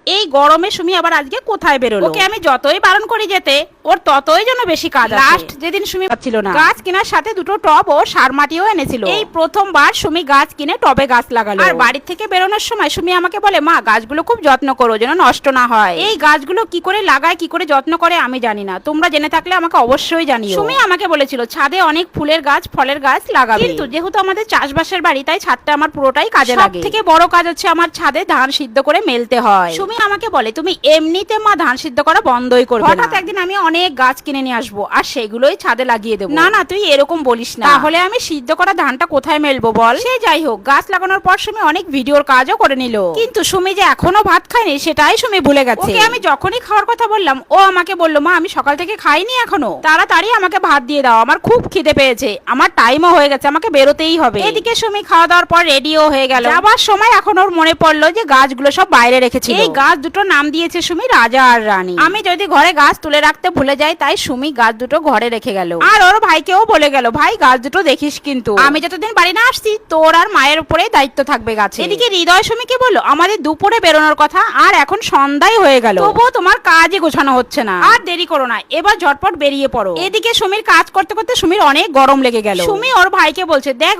এই গরমে সুমি আবার আজকে কোথায় বেরোলো? ওকে আমি যতই বারণ করি যেতে, ওর ততই যেন বেশি কাজ আছে। লাস্ট যেদিন সুমি পাচ্ছিল না, গাছ কেনার সাথে দুটো টব ও সার মাটিও এনেছিল। এই প্রথমবার সুমি গাছ কিনে টবে গাছ লাগালো। আর বাড়ি থেকে বেরোনোর সময় সুমি আমাকে বলে, মা গাছগুলো খুব যত্ন করো যেন নষ্ট না হয়। এই গাছগুলো কি করে লাগায়, কি করে যত্ন করে আমি জানি না, তোমরা জেনে থাকলে আমাকে অবশ্যই জানিও। সুমি আমাকে বলেছিল ছাদে অনেক ফুলের গাছ, ফলের গাছ লাগাবে, কিন্তু যেহেতু আমাদের চাষবাসের বাড়ি তাই ছাদটা আমার পুরোটাই কাজে লাগে। সবথেকে বড় কাজ হচ্ছে আমার ছাদে ধান সিদ্ধ করে মেলতে হয়। সুমি আমাকে বলে, তুমি এমনিতে মা ধান সিদ্ধ করা বন্ধই করবে না। হঠাৎ একদিন আমি অনেক গাছ কিনে নিয়ে আসবো আর সেগুলোই ছাদে লাগিয়ে দেবো। না না, তুই এরকম বলিস না, তাহলে আমি সিদ্ধ করা ধানটা কোথায় মেলবো বল? সে যাই হোক, গাছ লাগানোর পর সুমি অনেক ভিডিওর কাজও করে নিল, কিন্তু সুমি যে এখনো ভাত খায়নি সেটাই সুমি ভুলে গেছে। ওকে আমি যখনই খাওয়ার কথা বললাম, ও আমাকে বললো, মা আমি সকাল থেকে খাইনি এখনো, তাড়াতাড়ি আমাকে ভাত দিয়ে দাও, আমার খুব খিদে পেয়েছে, আমার টাইমও হয়ে গেছে, আমাকে বেরোতেই হবে। এদিকে সুমি খাওয়া দাওয়ার পর রেডিও হয়ে গেল। যাবার সময় এখন ওর মনে পড়লো যে গাছগুলো সব বাইরে রেখেছিল। এই গাছ দুটো নাম দিয়েছে সুমি রাজা আর রানী। আমি যদি ঘরে গাছ তুলে রাখতে ভুলে যাই, তাই সুমি গাছ দুটো ঘরে রেখে গেল। আর ওর ভাইকেও বলে গেল, ভাই গাছ দুটো দেখিস, কিন্তু আমি যতদিন বাড়ি না আসছি তোর আর মায়ের উপরে দায়িত্ব থাকবে গাছে। এদিকে হৃদয় সুমিকে বললো, আমাদের দুপুরে বেরোনোর কথা, আর এখন সন্ধ্যাই হয়ে গেল, তবুও তোমার কাজই গোছানো হচ্ছে না। আর দেরি করো না, এবার ঝটপট বেরিয়ে পড়ো। এদিকে সুমির কাজ করতে করতে সুমির অনেক গরম লেগে গেল। সুমি ওর ভাইকে বলছে, দেখ